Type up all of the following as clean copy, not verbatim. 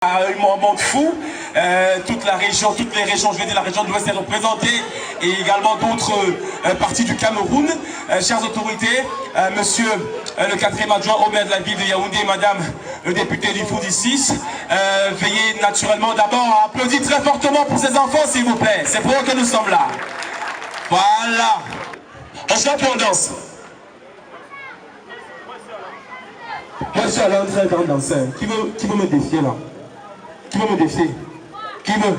Un moment de fou, toutes les régions, je vais dire la région de l'Ouest est représentée et également d'autres parties du Cameroun. Chères autorités, monsieur le 4e adjoint au maire de la ville de Yaoundé, madame le député du Foudi 6, veuillez naturellement d'abord à applaudir très fortement pour ces enfants s'il vous plaît, c'est pour eux que nous sommes là. Voilà. On se fait en danse. Moi je suis allé un très grand danseur. Qui veut me défier là? Qui veut me défier? Qui veut?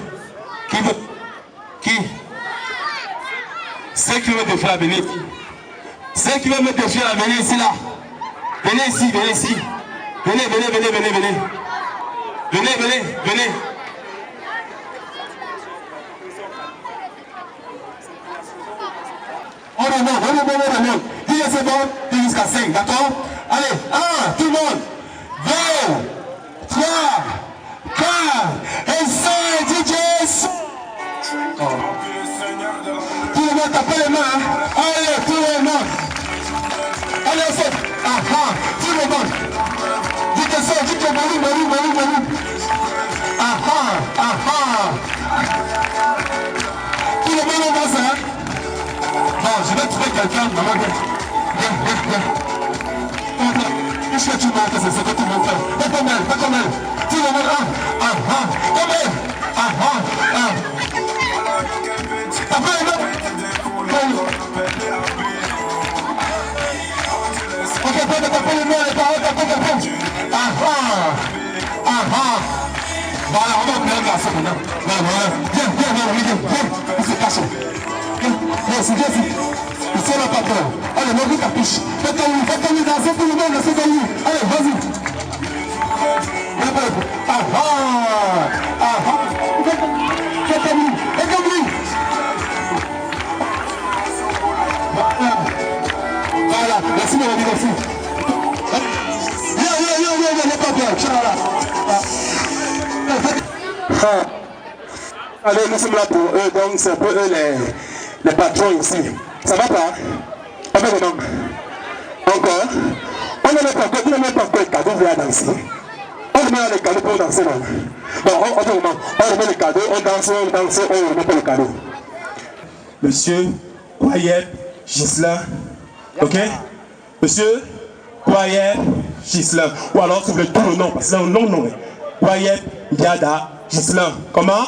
Qui? Ceux qui veulent me défier là, venez ici. Ceux qui veulent me défier là, venez ici là. Venez ici, venez ici. Venez. Venez. On remonte. Dis c'est bon, dis jusqu'à 5, d'accord? Allez, 1, tout le monde. 2, 3, 4 et 5, DJs. Oh. Tout le monde tape les mains. Hein? Allez, tout le monde. Allez, on saute. Tout le monde. Dis que ça, dis que Malou. Tout le monde avance, hein? Bon, je vais trouver quelqu'un. Maman, viens. Qu'est-ce que tu montes? C'est ce que tu veux faire. Pas comme elle. Tout le monde, comme elle. Après, ok, taper les mains, les paroles, taper. Voilà, on va appeler un garçon maintenant. Viens, on se cache. Viens ici. Ici, on n'a pas peur. Allez, montre ta piche. Faites-le danser tout le monde, laissez-le. Allez, vas-y. Faites-le. Voilà, merci mon ami, merci. Viens, pas peur. Allez, nous sommes là pour eux, donc c'est un peu eux les patrons ici. Ça va pas? On fait comment? Encore? On ne met pas encore les cadeaux, vous allez danser. On remet les cadeaux pour danser, non? Bon, on fait comment? On remet les cadeaux, on danse, on remet pas les cadeaux. Monsieur Kwayeb Gislain, ok? Monsieur Kwayeb Gislain. Ou alors, si vous voulez tout le nom, parce que c'est un nom. Kwayeb Diada Gislain. Comment?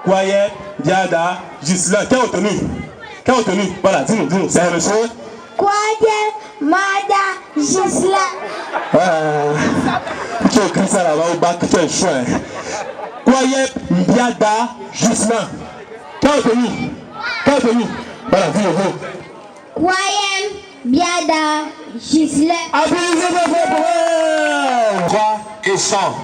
Kwayeb Diada Gislain. Qui a retenu? Voilà, dis-nous. C'est un monsieur Kwayeb Mada Gislain. Tu as écrit ça là-bas au bac, tu es chouin. Kwayeb Diada Gislain. Qui a retenu? Voilà, dis-nous. Kwayeb Diada Gislain. Applaudissez pour eux. 3 et chant.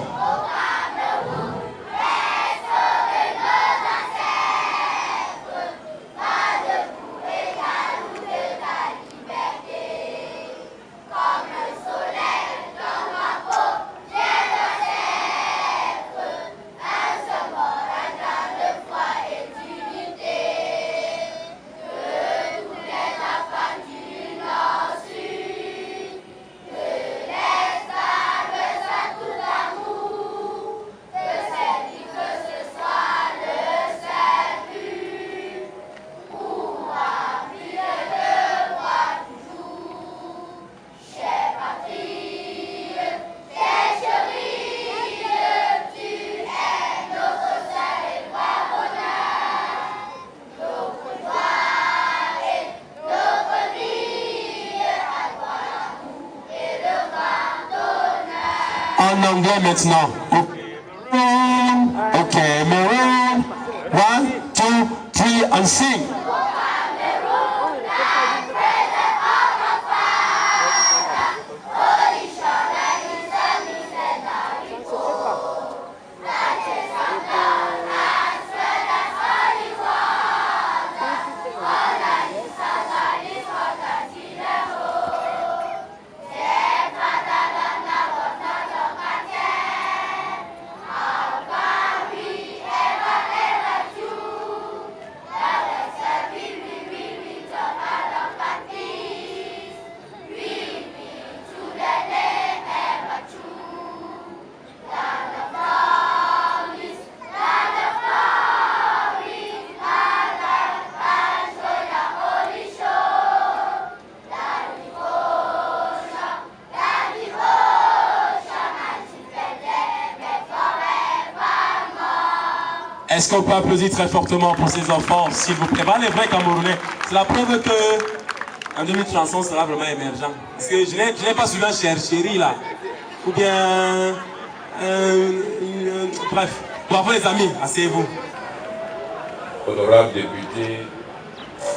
En anglais maintenant. Ok, Maroon. 1, 2, 3 and sing. Est-ce qu'on peut applaudir très fortement pour ces enfants, s'il vous plaît? Les vrais Camerounais. C'est la preuve que en 2030 sera vraiment émergent. Parce que je n'ai pas souvent chéri là. Ou bien... bref. Bravo les amis, asseyez-vous. Honorable député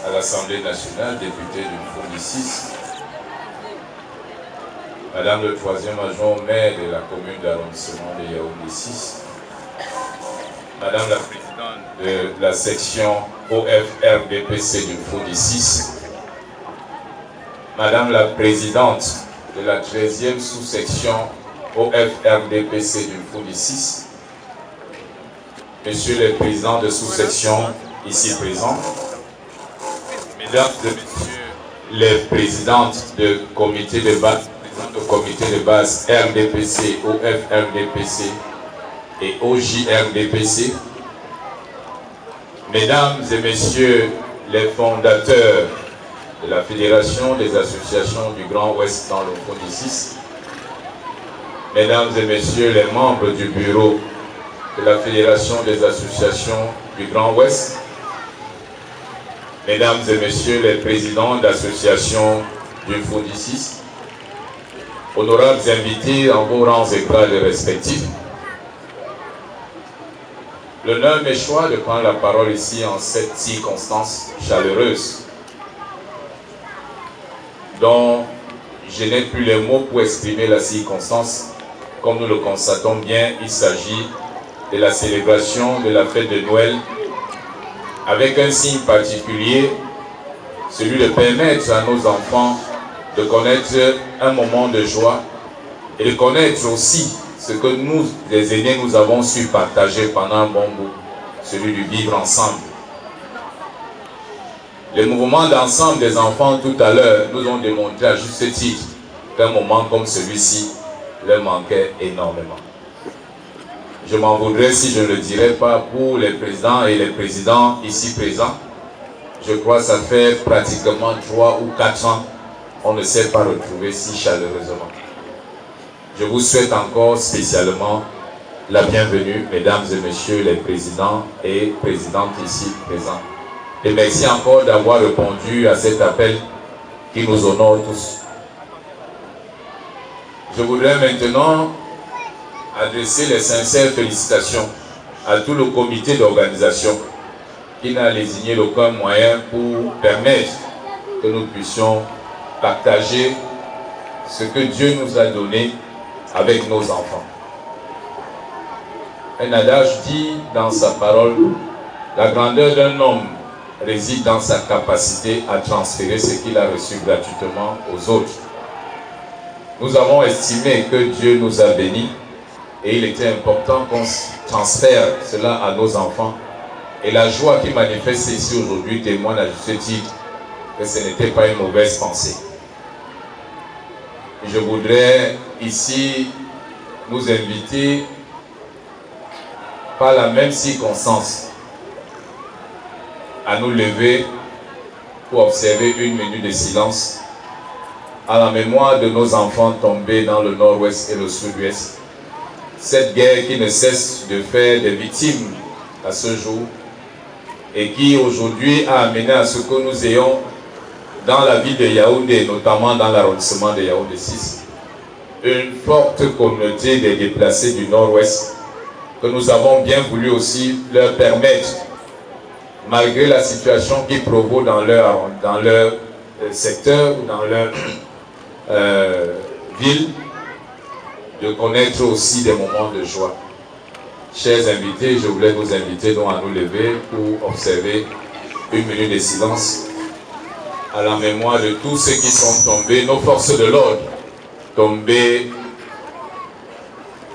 à l'Assemblée nationale, député du Fondi 6, Madame le troisième adjoint maire de la commune d'arrondissement de Yaoundé 6, Madame la présidente de la section OFRDPC du Fondi 6, Madame la présidente de la 13e sous-section OFRDPC du Fondi 6, Monsieur le président de sous-section ici présent, Mesdames et Messieurs les présidentes de comité de base, RDPC, OFRDPC et OJRDPC, Mesdames et Messieurs les fondateurs de la Fédération des associations du Grand Ouest dans le Fondi 6, Mesdames et Messieurs les membres du bureau de la Fédération des associations du Grand Ouest, Mesdames et Messieurs les présidents d'associations du Fondi 6, honorables invités en vos rangs et grades respectifs, l'honneur m'est choix de prendre la parole ici en cette circonstance chaleureuse dont je n'ai plus les mots pour exprimer la circonstance. Comme nous le constatons bien, il s'agit de la célébration de la fête de Noël avec un signe particulier, celui de permettre à nos enfants de connaître un moment de joie et de connaître aussi ce que nous, les aînés, nous avons su partager pendant un bon bout, celui du vivre ensemble. Les mouvements d'ensemble des enfants tout à l'heure nous ont démontré à juste titre qu'un moment comme celui-ci leur manquait énormément. Je m'en voudrais si je ne le dirais pas pour les présidents et les présidents ici présents. Je crois que ça fait pratiquement 3 ou 4 ans qu'on ne s'est pas retrouvé si chaleureusement. Je vous souhaite encore spécialement la bienvenue, mesdames et messieurs les présidents et présidentes ici présents. Et merci encore d'avoir répondu à cet appel qui nous honore tous. Je voudrais maintenant adresser les sincères félicitations à tout le comité d'organisation qui n'a lésigné aucun moyen pour permettre que nous puissions partager ce que Dieu nous a donné avec nos enfants. Un adage dit dans sa parole, la grandeur d'un homme réside dans sa capacité à transférer ce qu'il a reçu gratuitement aux autres. Nous avons estimé que Dieu nous a bénis et il était important qu'on transfère cela à nos enfants. Et la joie qui manifeste ici aujourd'hui témoigne à juste titre que ce n'était pas une mauvaise pensée. Je voudrais ici nous inviter par la même circonstance à nous lever pour observer une minute de silence à la mémoire de nos enfants tombés dans le nord-ouest et le sud-ouest. Cette guerre qui ne cesse de faire des victimes à ce jour et qui aujourd'hui a amené à ce que nous ayons dans la ville de Yaoundé, notamment dans l'arrondissement de Yaoundé 6, une forte communauté des déplacés du nord-ouest que nous avons bien voulu aussi leur permettre, malgré la situation qui provoque dans leur secteur ou dans leur ville, de connaître aussi des moments de joie. Chers invités, je voulais vous inviter donc à nous lever pour observer une minute de silence à la mémoire de tous ceux qui sont tombés, nos forces de l'ordre, tombés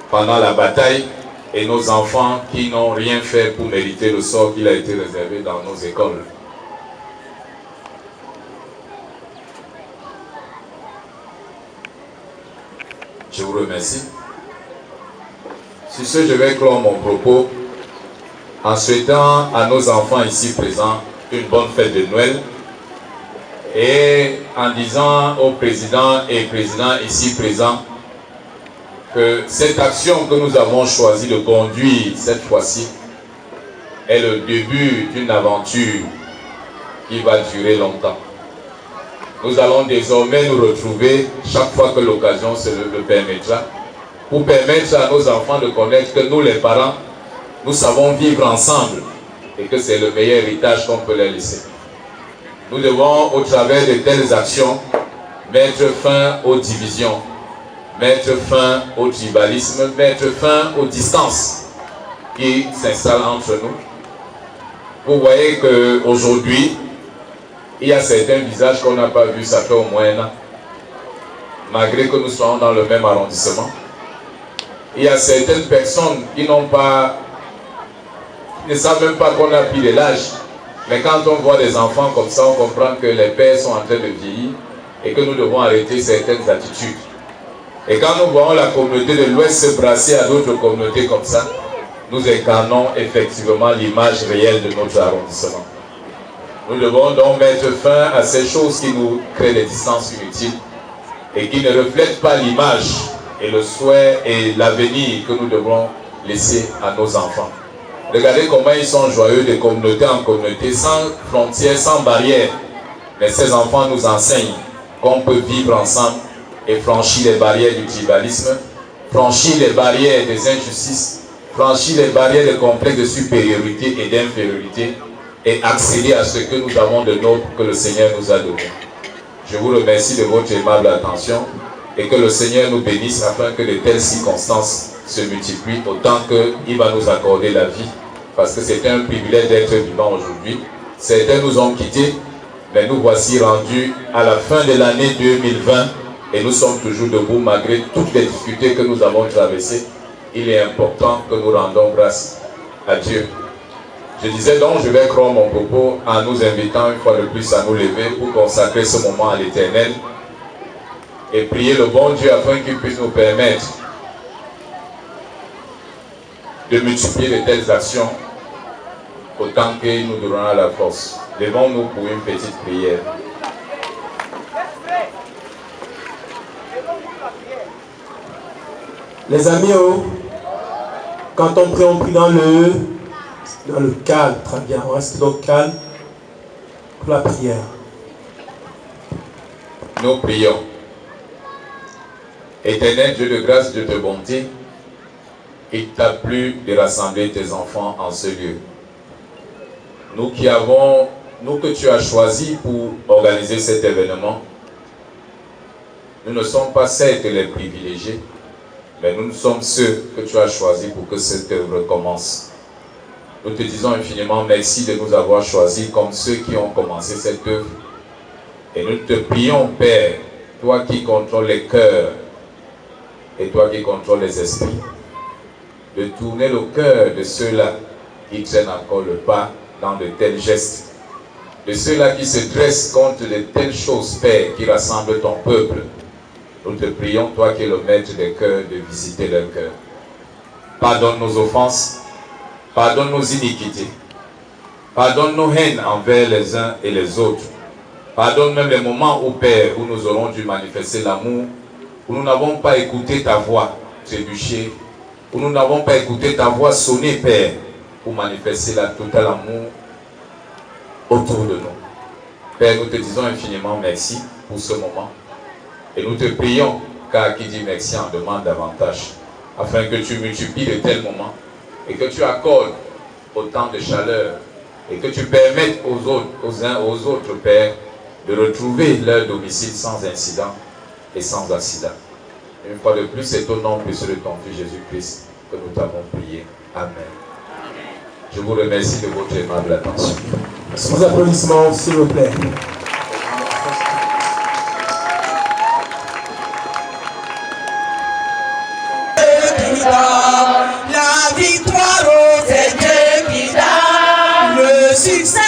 pendant la bataille, et nos enfants qui n'ont rien fait pour mériter le sort qu'il a été réservé dans nos écoles. Je vous remercie. Sur ce, je vais clore mon propos en souhaitant à nos enfants ici présents une bonne fête de Noël et en disant aux présidents et présidents ici présents que cette action que nous avons choisi de conduire cette fois-ci est le début d'une aventure qui va durer longtemps. Nous allons désormais nous retrouver chaque fois que l'occasion se le permettra, pour permettre à nos enfants de connaître que nous les parents, nous savons vivre ensemble et que c'est le meilleur héritage qu'on peut leur laisser. Nous devons, au travers de telles actions, mettre fin aux divisions, mettre fin au tribalisme, mettre fin aux distances qui s'installent entre nous. Vous voyez qu'aujourd'hui, il y a certains visages qu'on n'a pas vus, ça fait au moins un an, malgré que nous soyons dans le même arrondissement. Il y a certaines personnes qui ne savent même pas qu'on a pris de l'âge. Mais quand on voit des enfants comme ça, on comprend que les pères sont en train de vieillir et que nous devons arrêter certaines attitudes. Et quand nous voyons la communauté de l'Ouest se brasser à d'autres communautés comme ça, nous incarnons effectivement l'image réelle de notre arrondissement. Nous devons donc mettre fin à ces choses qui nous créent des distances inutiles et qui ne reflètent pas l'image et le souhait et l'avenir que nous devons laisser à nos enfants. Regardez comment ils sont joyeux de communauté en communauté, sans frontières, sans barrières. Mais ces enfants nous enseignent qu'on peut vivre ensemble et franchir les barrières du tribalisme, franchir les barrières des injustices, franchir les barrières des complexes de supériorité et d'infériorité et accéder à ce que nous avons de noble que le Seigneur nous a donné. Je vous remercie de votre aimable attention et que le Seigneur nous bénisse afin que de telles circonstances se multiplient autant qu'il va nous accorder la vie, parce que c'est un privilège d'être vivant aujourd'hui. Certains nous ont quittés, mais nous voici rendus à la fin de l'année 2020 et nous sommes toujours debout malgré toutes les difficultés que nous avons traversées. Il est important que nous rendons grâce à Dieu. Je disais donc, je vais croire mon propos en nous invitant une fois de plus à nous lever pour consacrer ce moment à l'Éternel et prier le bon Dieu afin qu'il puisse nous permettre de multiplier de telles actions autant qu'il nous donnera la force. Levons-nous pour une petite prière. Les amis, quand on prie dans le calme, très bien, on reste dans le calme pour la prière. Nous prions. Éternel Dieu de grâce, Dieu de bonté, il t'a plu de rassembler tes enfants en ce lieu. Nous que tu as choisis pour organiser cet événement, nous ne sommes pas certes les privilégiés, mais nous sommes ceux que tu as choisis pour que cette œuvre commence. Nous te disons infiniment merci de nous avoir choisis comme ceux qui ont commencé cette œuvre. Et nous te prions, Père, toi qui contrôles les cœurs et toi qui contrôles les esprits, de tourner le cœur de ceux-là qui traînent encore le pas dans de tels gestes, de ceux-là qui se dressent contre de telles choses, Père, qui rassemblent ton peuple. Nous te prions, toi qui es le maître des cœurs, de visiter leur cœur. Pardonne nos offenses, pardonne nos iniquités, pardonne nos haines envers les uns et les autres. Pardonne même les moments où, Père, où nous aurons dû manifester l'amour, où nous n'avons pas écouté ta voix trébucher, où nous n'avons pas écouté ta voix sonner, Père, pour manifester la totale amour autour de nous. Père, nous te disons infiniment merci pour ce moment. Et nous te prions, car qui dit merci en demande davantage, afin que tu multiplies de tels moments et que tu accordes autant de chaleur et que tu permettes aux uns aux autres, Père, de retrouver leur domicile sans incident et sans accident. Une fois de plus, c'est au nom précieux de ton Fils Jésus-Christ que nous t'avons prié. Amen. Je vous remercie de votre aimable attention. Vos applaudissements, s'il vous plaît. La victoire, c'est Dieu qui donne. Le succès,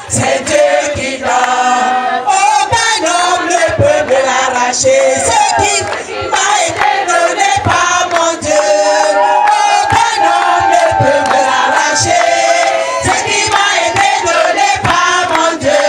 c'est Dieu qui donne. Aucun homme ne peut me l'arracher. Ce qui m'a été donné par mon Dieu. Aucun homme ne peut me l'arracher. Ce qui m'a été donné par mon Dieu.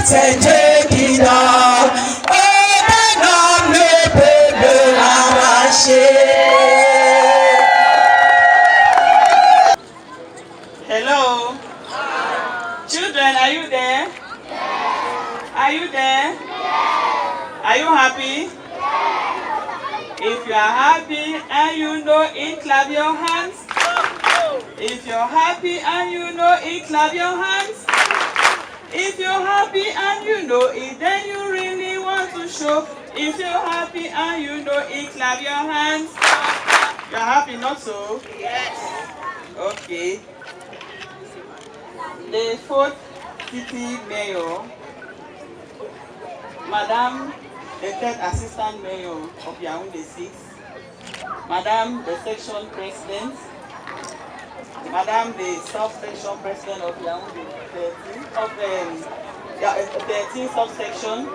c'est Dieu qui donne. Aucun homme ne peut me l'arracher. Hello. Children, are you there? Are you there? Are you happy? If you are happy and you know it, clap your hands. If you're happy and you know it, clap your hands. If you're happy and you know it, then you really want to show. If you're happy and you know it, clap your hands. You're happy, not so? Yes. Okay. The fourth city mayor, Madam, the third assistant mayor of Yaoundé 6, Madam, the section president, Madam, the subsection president of Yaoundé 13 subsection,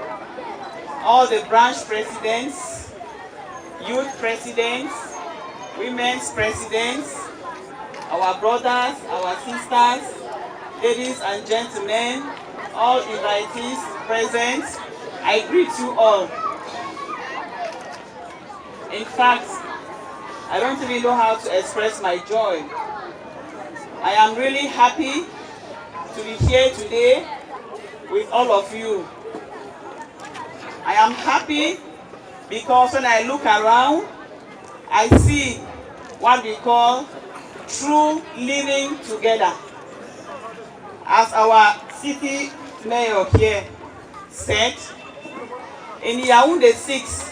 all the branch presidents, youth presidents, women's presidents, our brothers, our sisters, ladies and gentlemen, all invitees present, I greet you all. In fact, I don't really know how to express my joy. I am really happy to be here today with all of you. I am happy because when I look around, I see what we call true living together. As our city mayor here said, in Yaoundé 6,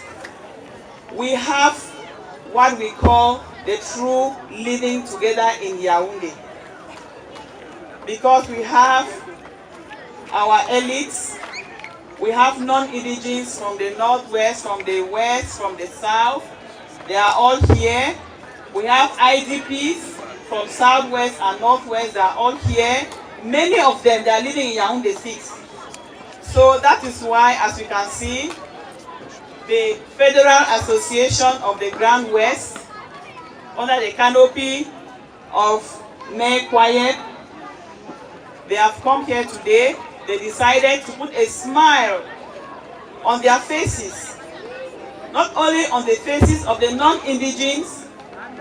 we have what we call the true living together in Yaoundé. Because we have our elites, we have non-indigenes from the northwest, from the west, from the south. They are all here. We have IDPs from southwest and northwest. They are all here. Many of them, they are living in Yaoundé 6. So that is why, as you can see, the Federal Association of the Grand West, under the canopy of Mayor Kwayeb, they have come here today. They decided to put a smile on their faces, not only on the faces of the non-indigenes,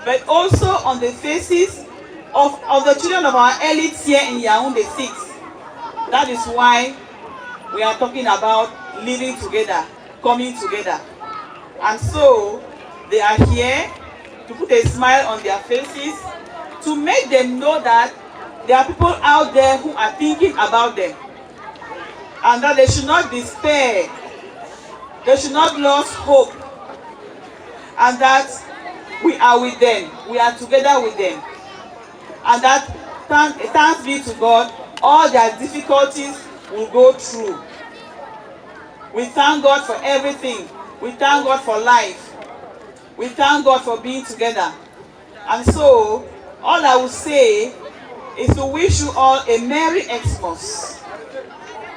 but also on the faces of the children of our elites here in Yaoundé 6. That is why we are talking about living together, coming together. And so they are here to put a smile on their faces, to make them know that there are people out there who are thinking about them, and that they should not despair, they should not lose hope, and that we are with them, we are together with them. And that, thanks be to God, all their difficulties will go through. We thank God for everything. We thank God for life. We thank God for being together. And so, all I will say is to wish you all a Merry Xmas.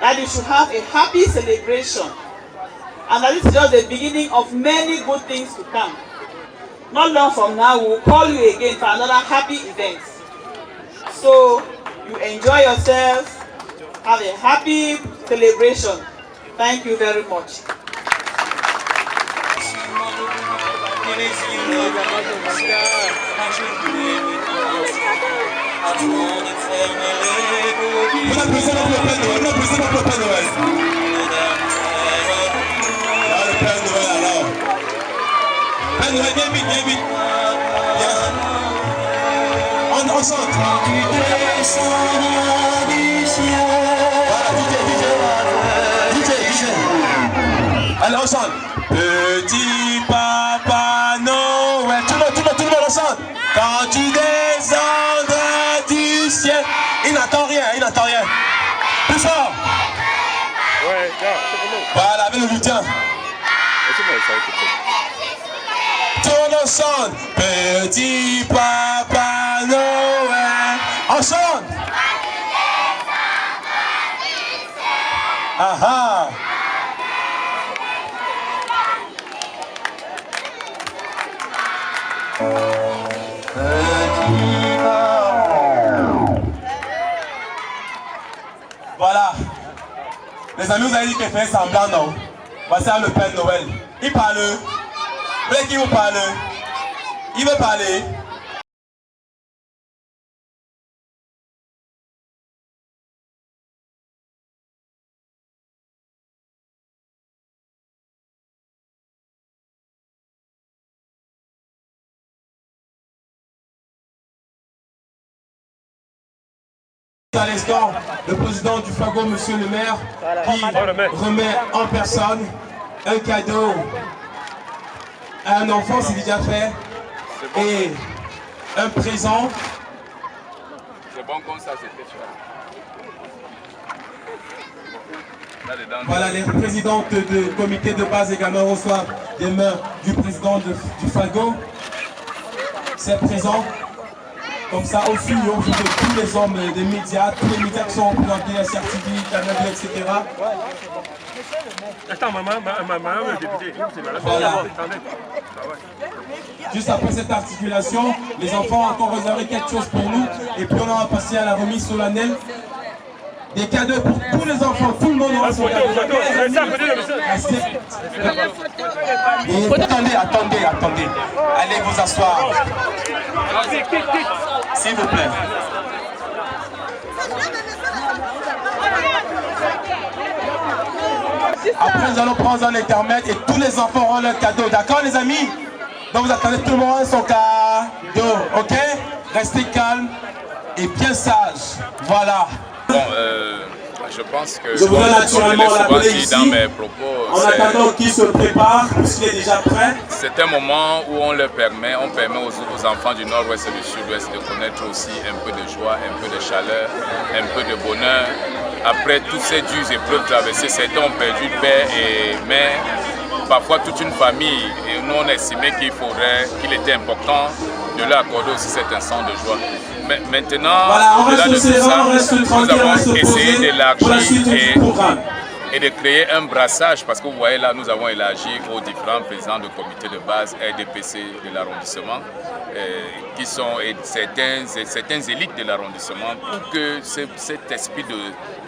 That you should have a happy celebration. And that this is just the beginning of many good things to come. Not long from now, we will call you again for another happy event. So, you enjoy yourself, have a happy celebration. Thank you very much. On chante. Allez, on chante. Petit Papa Noël. Tout le monde, on chante. Quand tu descendras du ciel. Il n'entend rien. Plus fort. Ouais, voilà, avec le lutin. Tout le chante. Petit Papa Noël. On chante. Aha. Voilà. Les amis, vous avez dit qu'il fait semblant, non? Voici le Père Noël. Il parle. Vous voulez qu'il vous parle? Il veut parler. À l'instant, le président du Fago, monsieur le maire, qui remet en personne un cadeau à un enfant, c'est déjà fait, et un présent. C'est bon comme ça, c'est fait. Voilà, les présidentes du comité de base également reçoivent des mains du président du Fago. C'est présent. Comme ça, au fil de tous les hommes des médias, tous les médias qui sont représentés, SRTV, Canal, etc. Attends, maman, le député. Voilà. Juste après cette articulation, les enfants ont encore réservé quelque chose pour nous. Et puis on va passer à la remise solennelle. Des cadeaux pour tous les enfants, tout le monde aura son cadeau. Attendez. Allez vous asseoir. S'il vous plaît. Après, nous allons prendre un intermède et tous les enfants auront leur cadeau. D'accord, les amis? Donc, vous attendez tout le monde son cadeau. Ok? Restez calme et bien sage. Voilà. Bon, je pense que je voudrais naturellement l'appeler ici, dans mes propos, en attendant qu'il se prépare, puisqu'il est déjà prêt. C'est un moment où on permet aux enfants du nord-ouest et du sud-ouest de connaître aussi un peu de joie, un peu de chaleur, un peu de bonheur. Après toutes ces dures épreuves traversées, certains ont perdu père et mère, parfois toute une famille. Et nous, on estimait qu'il était important de leur accorder aussi cet instant de joie. Mais maintenant, voilà, au-delà de tout ça, nous avons essayé d'élargir et de créer un brassage, parce que vous voyez là, nous avons élargi aux différents présidents de comité de base RDPC de l'arrondissement, qui sont certaines élites de l'arrondissement, pour que cet esprit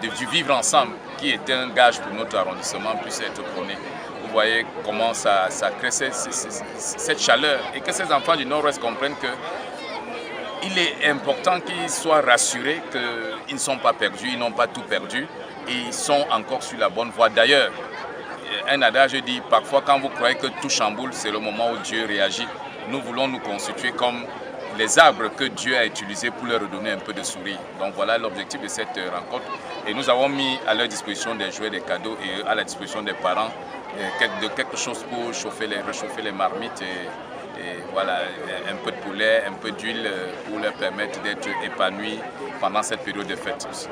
du vivre ensemble, qui est un gage pour notre arrondissement, puisse être prôné. Vous voyez comment ça crée cette chaleur, et que ces enfants du Nord-Ouest comprennent que il est important qu'ils soient rassurés qu'ils ne sont pas perdus, ils n'ont pas tout perdu et ils sont encore sur la bonne voie. D'ailleurs, un adage dit parfois quand vous croyez que tout chamboule, c'est le moment où Dieu réagit. Nous voulons nous constituer comme les arbres que Dieu a utilisés pour leur redonner un peu de sourire. Donc voilà l'objectif de cette rencontre. Et nous avons mis à leur disposition des jouets, des cadeaux et à la disposition des parents de quelque chose pour réchauffer les marmites. Et voilà, un peu de poulet, un peu d'huile pour leur permettre d'être épanouis pendant cette période de fête aussi.